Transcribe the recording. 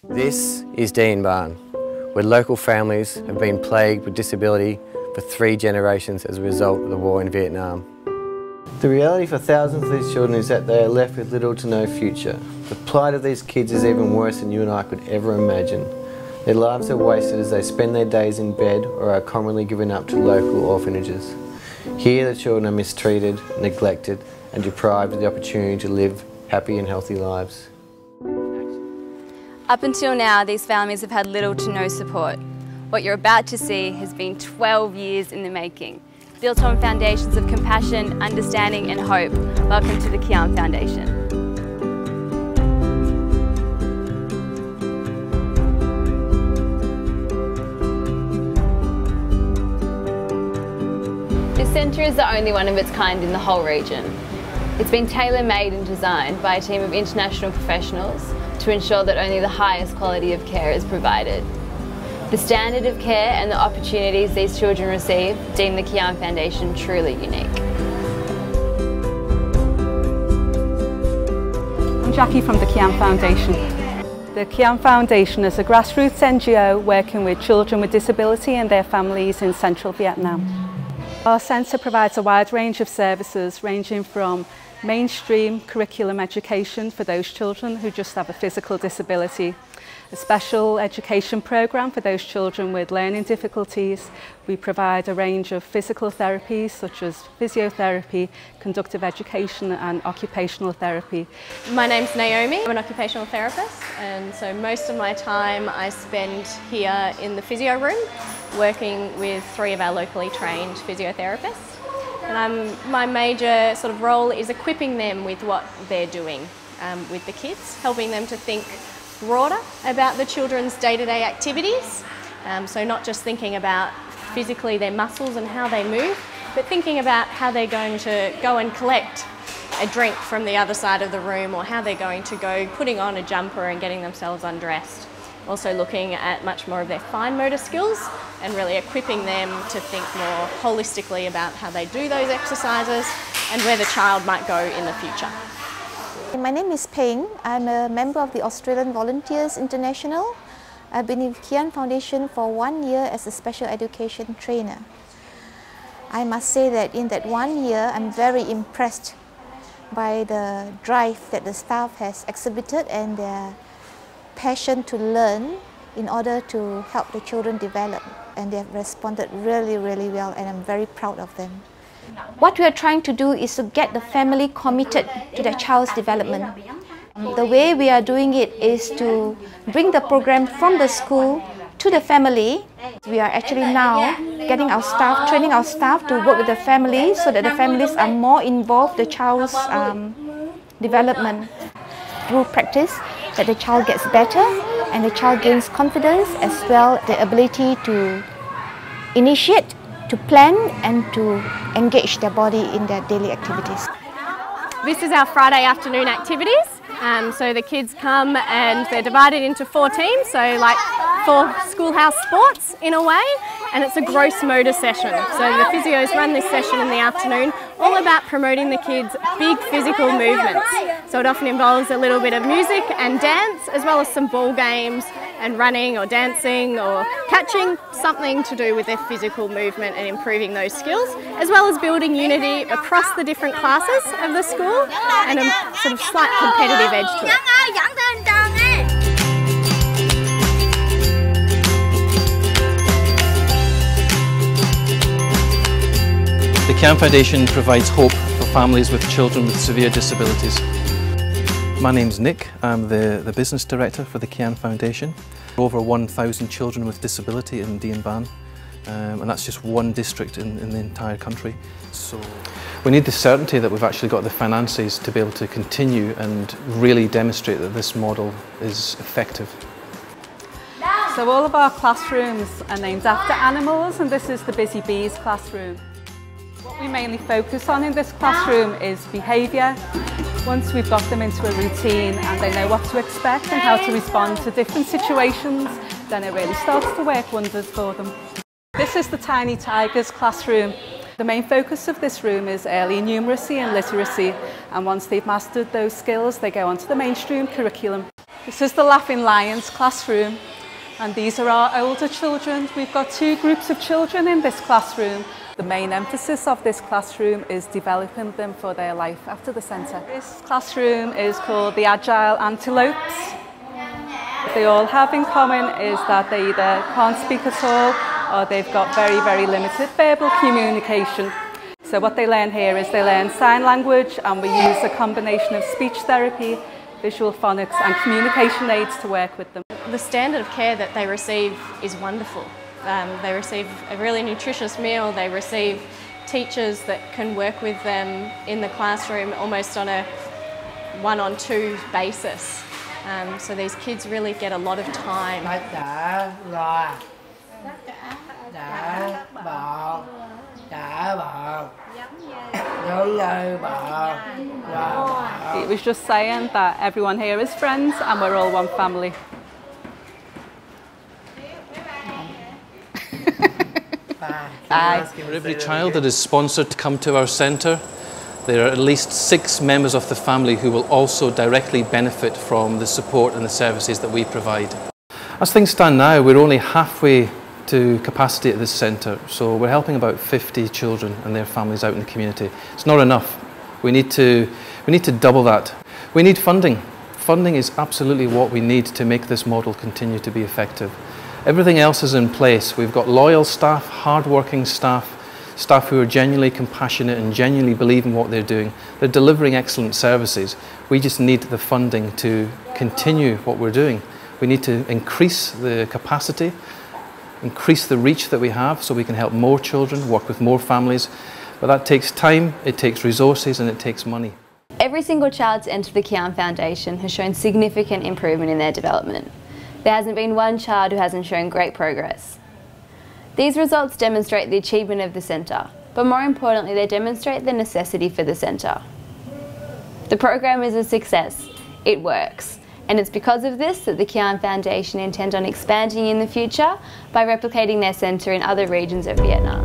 This is Kianh, where local families have been plagued with disability for 3 generations as a result of the war in Vietnam. The reality for thousands of these children is that they are left with little to no future. The plight of these kids is even worse than you and I could ever imagine. Their lives are wasted as they spend their days in bed or are commonly given up to local orphanages. Here the children are mistreated, neglected and deprived of the opportunity to live happy and healthy lives. Up until now, these families have had little to no support. What you're about to see has been 12 years in the making. Built on foundations of compassion, understanding and hope. Welcome to the Kianh Foundation. This centre is the only one of its kind in the whole region. It's been tailor-made and designed by a team of international professionals to ensure that only the highest quality of care is provided. The standard of care and the opportunities these children receive deem the Kianh Foundation truly unique. I'm Jackie from the Kianh Foundation. The Kianh Foundation is a grassroots NGO working with children with disability and their families in central Vietnam. Our centre provides a wide range of services ranging from mainstream curriculum education for those children who just have a physical disability, a special education programme for those children with learning difficulties. We provide a range of physical therapies such as physiotherapy, conductive education and occupational therapy. My name's Naomi. I'm an occupational therapist, and so most of my time I spend here in the physio room working with 3 of our locally trained physiotherapists. And my major sort of role is equipping them with what they're doing with the kids, helping them to think broader about the children's day-to-day activities. So not just thinking about physically their muscles and how they move, but thinking about how they're going to go and collect a drink from the other side of the room, or how they're going to go putting on a jumper and getting themselves undressed. Also looking at much more of their fine motor skills and really equipping them to think more holistically about how they do those exercises and where the child might go in the future. My name is Peng. I'm a member of the Australian Volunteers International. I've been in Kianh Foundation for 1 year as a special education trainer. I must say that in that 1 year I'm very impressed by the drive that the staff has exhibited and their passion to learn in order to help the children develop, and they have responded really well, and I'm very proud of them. What we are trying to do is to get the family committed to their child's development. The way we are doing it is to bring the program from the school to the family. We are actually now getting our staff, training our staff to work with the families so that the families are more involved in the child's development. Through practice, that the child gets better and the child gains confidence, as well the ability to initiate, to plan and to engage their body in their daily activities. This is our Friday afternoon activities. So the kids come and they're divided into 4 teams, so like 4 schoolhouse sports in a way, and it's a gross motor session. So the physios run this session in the afternoon, all about promoting the kids' big physical movements. So it often involves a little bit of music and dance, as well as some ball games and running or dancing or catching, something to do with their physical movement and improving those skills, as well as building unity across the different classes of the school and a sort of slight competitive edge to it. The Kianh Foundation provides hope for families with children with severe disabilities. My name's Nick. I'm the business director for the Kianh Foundation. Over 1,000 children with disability in Dien Ban, and that's just one district in the entire country. So we need the certainty that we've actually got the finances to be able to continue and really demonstrate that this model is effective. So all of our classrooms are named after animals, and this is the Busy Bees classroom. What we mainly focus on in this classroom is behaviour. Once we've got them into a routine and they know what to expect and how to respond to different situations, then it really starts to work wonders for them. This is the Tiny Tigers classroom. The main focus of this room is early numeracy and literacy, and once they've mastered those skills, they go on to the mainstream curriculum. This is the Laughing Lions classroom, and these are our older children. We've got two groups of children in this classroom. The main emphasis of this classroom is developing them for their life after the centre. This classroom is called the Agile Antelopes. What they all have in common is that they either can't speak at all or they've got very, very limited verbal communication. So what they learn here is they learn sign language, and we use a combination of speech therapy, visual phonics and communication aids to work with them. The standard of care that they receive is wonderful. They receive a really nutritious meal, they receive teachers that can work with them in the classroom almost on a one-on-two basis. So these kids really get a lot of time. It was just saying that everyone here is friends and we're all one family. For every child that is sponsored to come to our centre, there are at least 6 members of the family who will also directly benefit from the support and the services that we provide. As things stand now, we're only halfway to capacity at this centre, so we're helping about 50 children and their families out in the community. It's not enough. We need to double that. We need funding. Funding is absolutely what we need to make this model continue to be effective. Everything else is in place. We've got loyal staff, hard-working staff who are genuinely compassionate and genuinely believe in what they're doing. They're delivering excellent services. We just need the funding to continue what we're doing. We need to increase the capacity, increase the reach that we have so we can help more children, work with more families. But that takes time, it takes resources and it takes money. Every single child to enter the Kianh Foundation has shown significant improvement in their development. There hasn't been one child who hasn't shown great progress. These results demonstrate the achievement of the centre, but more importantly they demonstrate the necessity for the centre. The program is a success, it works, and it's because of this that the Kianh Foundation intend on expanding in the future by replicating their centre in other regions of Vietnam.